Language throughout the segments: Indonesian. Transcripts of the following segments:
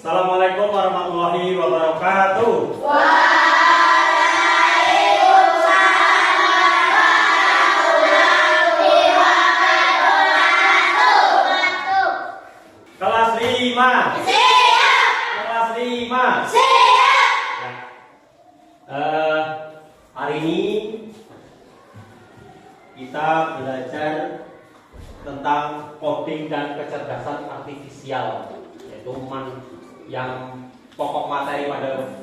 Assalamualaikum warahmatullahi wabarakatuh. Kelas 5. Siap. Kelas 5. Siap. Hari ini kita belajar tentang coding dan kecerdasan artifisial, yaitu yang pokok materi pada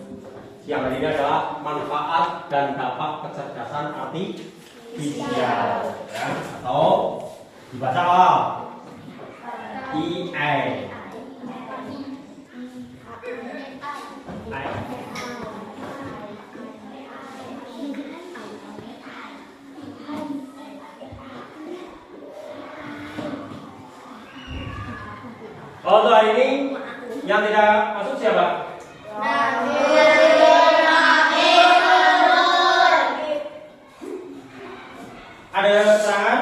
siang hari ini adalah manfaat dan dampak kecerdasan artifisial, ya, atau dibaca apa? AI. Untuk hari ini yang tidak masuk siapa? Ada keterangan?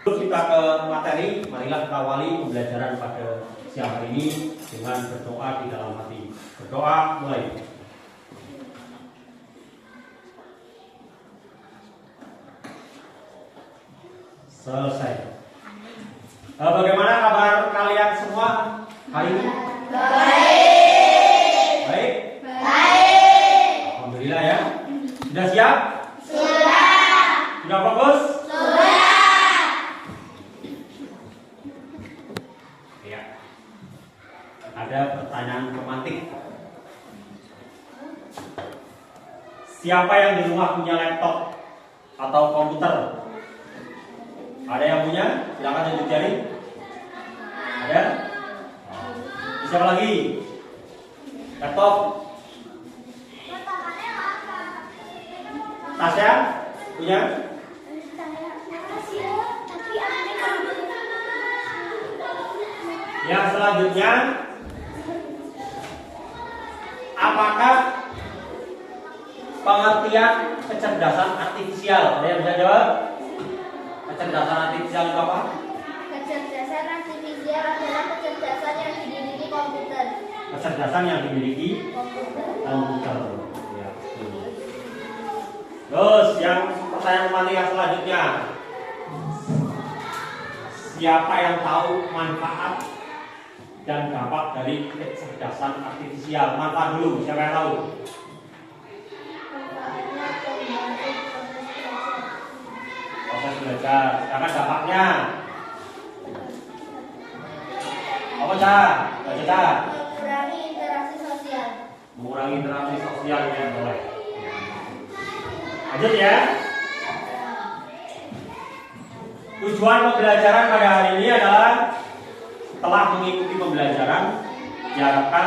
Terus kita ke materi. Marilah kita awali pembelajaran pada siang hari ini dengan berdoa di dalam hati. Berdoa mulai. Selesai. Bagaimana kabar kalian semua hari ini? Baik. Alhamdulillah ya. Sudah siap? Sudah fokus? Ya. Ada pertanyaan pemantik. Siapa yang di rumah punya laptop atau komputer? Ada yang punya? Silakan tunjuk jari. Ada? Siapa lagi? Laptop? Tasya? Punya? Yang selanjutnya, apakah pengertian kecerdasan artifisial? Ada yang bisa jawab? Kecerdasan artifisial itu apa? Kecerdasan artifisial adalah kecerdasan yang dimiliki komputer. Kecerdasan yang dimiliki komputer. Ya. Terus yang pertanyaan pemantik yang selanjutnya, siapa yang tahu manfaat dan dampak dari kecerdasan artifisial? Manfaat dulu, siapa yang tahu? Proses belajar. Sekarang dampaknya apa cah? Baca cah. Mengurangi interaksi sosial. Mengurangi interaksi sosial ya, boleh. Lanjut ya. Tujuan pembelajaran pada hari ini adalah setelah mengikuti pembelajaran, diharapkan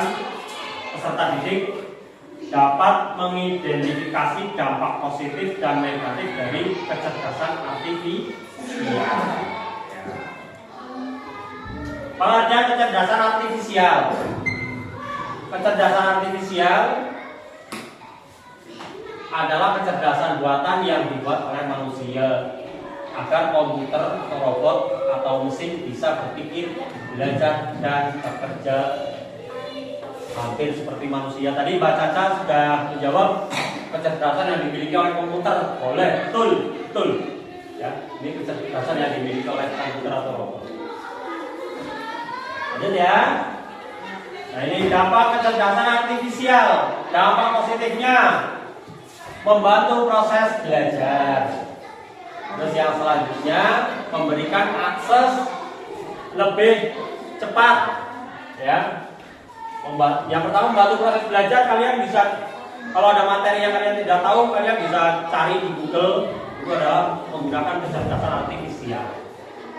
peserta didik dapat mengidentifikasi dampak positif dan negatif dari kecerdasan artifisial. Pengertian kecerdasan artifisial. Kecerdasan artifisial adalah kecerdasan buatan yang dibuat oleh manusia agar komputer atau robot atau mesin bisa berpikir, belajar, dan bekerja hampir seperti manusia. Tadi Mbak Caca sudah menjawab kecerdasan yang dimiliki oleh komputer. Boleh, betul. Ya, ini kecerdasan yang dimiliki oleh komputer atau robot. Lanjut ya. Nah, ini dampak kecerdasan artifisial. Dampak positifnya membantu proses belajar. Terus yang selanjutnya memberikan akses lebih cepat, ya. Yang pertama membantu proses belajar. Kalian bisa, kalau ada materi yang kalian tidak tahu, kalian bisa cari di Google. Itu adalah menggunakan kecerdasan artifisial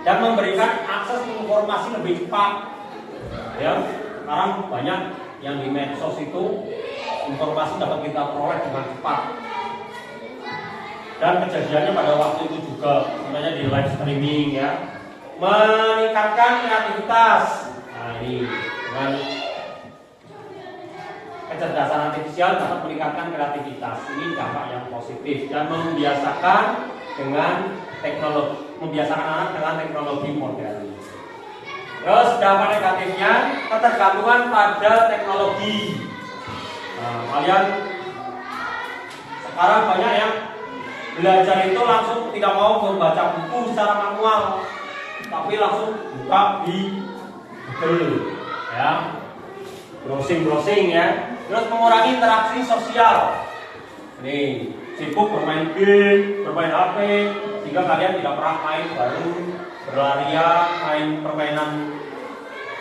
dan memberikan akses informasi lebih cepat. Ya, sekarang banyak yang di medsos itu informasi dapat kita peroleh dengan cepat. Dan kejadiannya pada waktu itu juga, sebenarnya di live streaming ya, meningkatkan kreativitas. Nah ini dengan kecerdasan artifisial dapat meningkatkan kreativitas. Ini dampak yang positif dan membiasakan dengan teknologi, membiasakan anak dengan teknologi modern. Terus dampak negatifnya ketergantungan pada teknologi. Nah, kalian sekarang banyak yang belajar itu langsung tidak mau membaca buku secara manual, tapi langsung buka di Google, ya, browsing ya. Terus mengurangi interaksi sosial. Nih, sibuk bermain game, bermain HP, sehingga kalian tidak pernah main bareng, berlarian, main permainan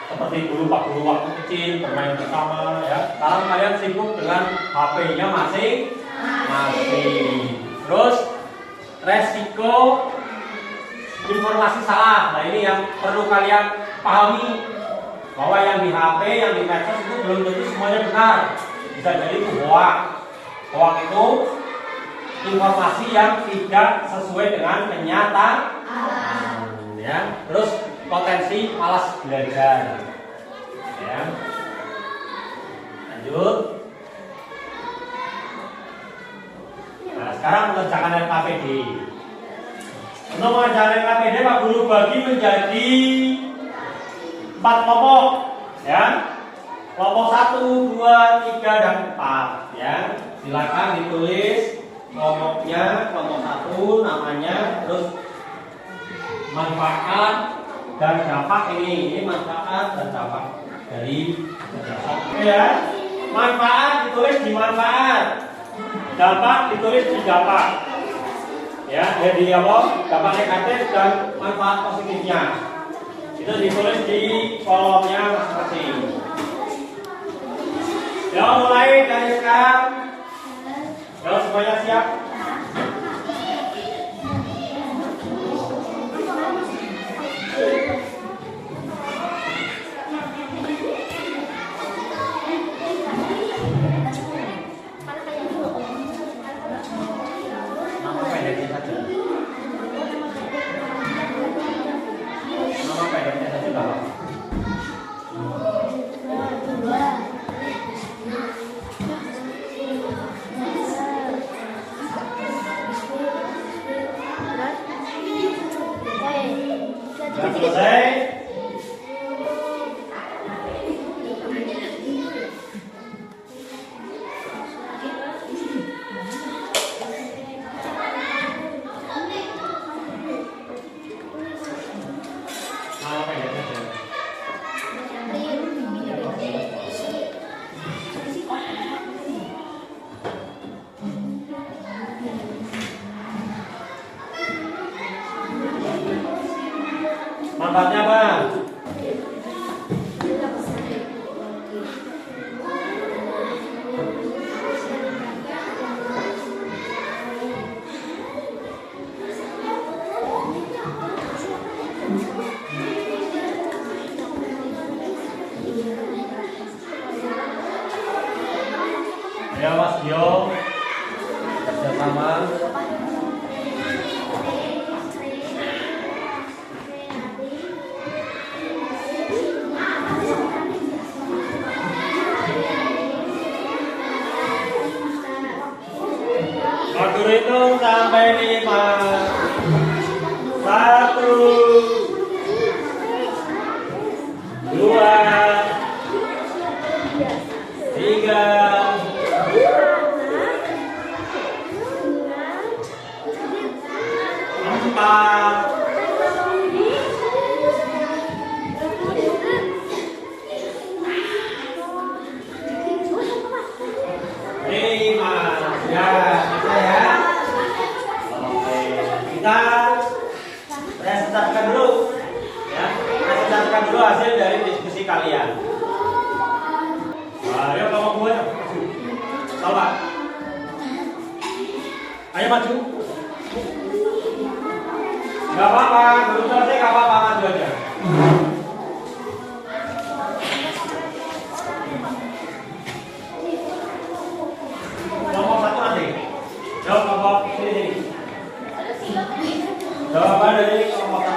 seperti dulu waktu kecil, bermain bersama ya. Sekarang kalian sibuk dengan HP-nya masing-masing. Terus resiko informasi salah. Nah, ini yang perlu kalian pahami, bahwa yang di HP, yang di medsos itu belum tentu semuanya benar. Bisa jadi itu hoax. Hoax itu informasi yang tidak sesuai dengan kenyataan, ya. Terus potensi malas belajar, ya. Lanjut. Nah, sekarang mengerjakan LKPD. Untuk mengerjakan LKPD, Pak Guru bagi menjadi 4 kelompok, ya. Kelompok 1, 2, 3, dan 4, ya. Silakan ditulis kelompoknya, kelompok 1 namanya, terus manfaat dan dampak ini manfaat dan dampak dari kecerdasan. Ya, manfaat ditulis di manfaat, dampak ditulis di dampak. Ya, jadi apa? Dampak negatif dan manfaat positifnya itu ditulis di kolomnya masing-masing. Ya, mulai dari sekarang. Kalau semuanya siap. Nama pendeknya saja. Nama pendeknya saja Bapak. Sudah selesai. Nama pendeknya saja. Manfaatnya apa? Ya Mas Gio, kerjasama. Aku hitung sampai 5. 1, 2, 3, 4, 5. Ya, bisa ya. Oke, kita presentasikan dulu, ya. Presentasikan dulu hasil dari diskusi kalian. Ayo kelompok 2, maju. Coba. Ayo maju. Gak apa-apa, belum selesai gak apa-apa, maju aja. Kelompok 1 nanti. Jawab kelompok sini. Jawaban dari kelompok 1.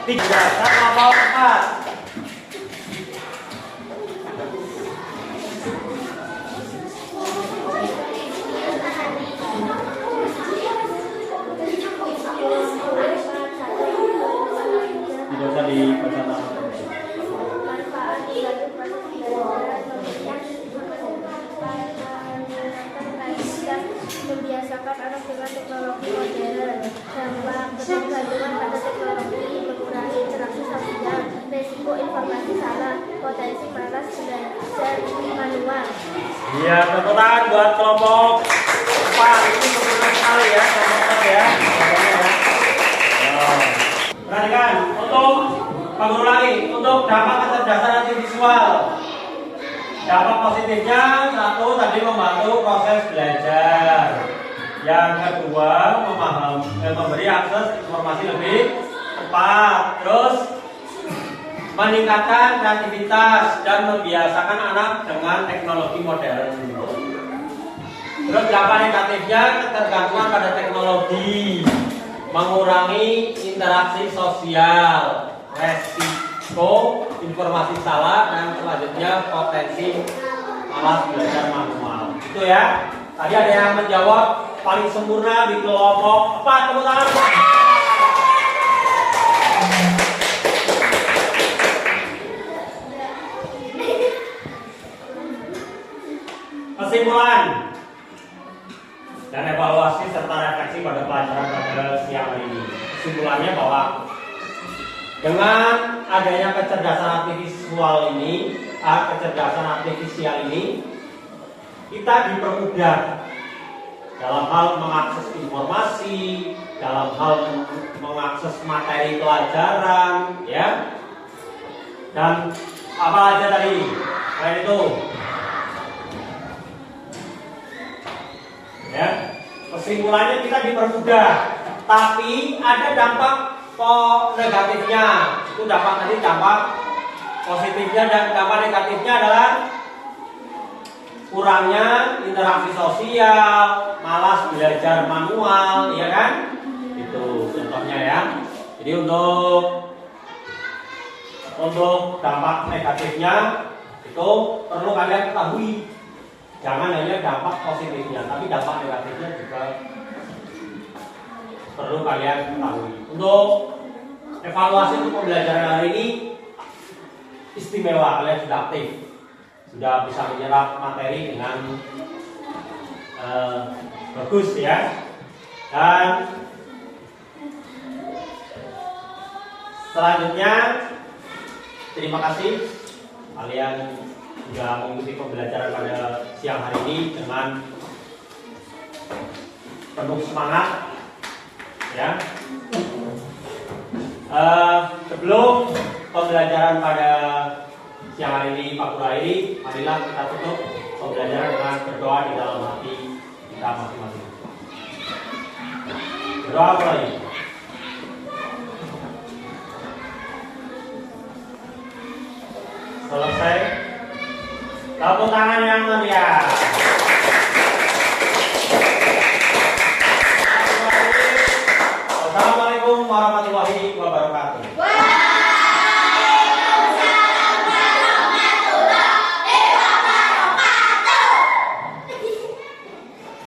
3, 1, 4. Tidak usah dibaca nama. Manfaat bagi proses belajar, membiasakan anak dengan teknologi modern, dampak ketergantungan pada teknologi, mengurangi interaksi sosial, resiko informasi salah, potensi malas belajar manual. Iya, tepuk tangan buat kelompok 4. Ini sempurna sekali ya, kelompok 4 ya. Perhatikan, untuk pengulang lagi, untuk dampak kecerdasan artifisial. Dampak positifnya, 1, tadi membantu proses belajar. Yang kedua, memberi akses informasi lebih cepat. Terus, meningkatkan kreativitas dan membiasakan anak dengan teknologi modern. Terus dampak negatifnya, ketergantungan pada teknologi, mengurangi interaksi sosial, resiko informasi salah, dan selanjutnya potensi malas belajar manual. Itu ya. Tadi ada yang menjawab paling sempurna di kelompok 4. Tepuk tangan. Kesimpulan dan evaluasi serta refleksi pada pelajaran pada siang hari ini. Kesimpulannya bahwa dengan adanya kecerdasan artifisial ini, kita dipermudah dalam hal mengakses informasi, dalam hal mengakses materi pelajaran, ya. Dan apa aja tadi? Selain itu, ya, kesimpulannya kita dipermudah, tapi ada dampak negatifnya. Itu dampak tadi, dampak positifnya, dan dampak negatifnya adalah kurangnya interaksi sosial, malas belajar manual, ya kan? Itu contohnya ya. Jadi untuk dampak negatifnya itu perlu kalian ketahui. Jangan hanya dampak positifnya, tapi dampak negatifnya juga perlu kalian ketahui. Untuk evaluasi untuk pembelajaran hari ini istimewa, kalian sudah aktif, sudah bisa menyerap materi dengan bagus ya. Dan selanjutnya terima kasih kalian sudah mengikuti pembelajaran pada siang hari ini dengan penuh semangat ya. Sebelum pembelajaran pada siang hari ini Pak Kurairi, marilah kita tutup pembelajaran dengan berdoa di dalam hati kita masing-masing. Berdoa mulai. Selesai. Tepuk tangan yang meriah.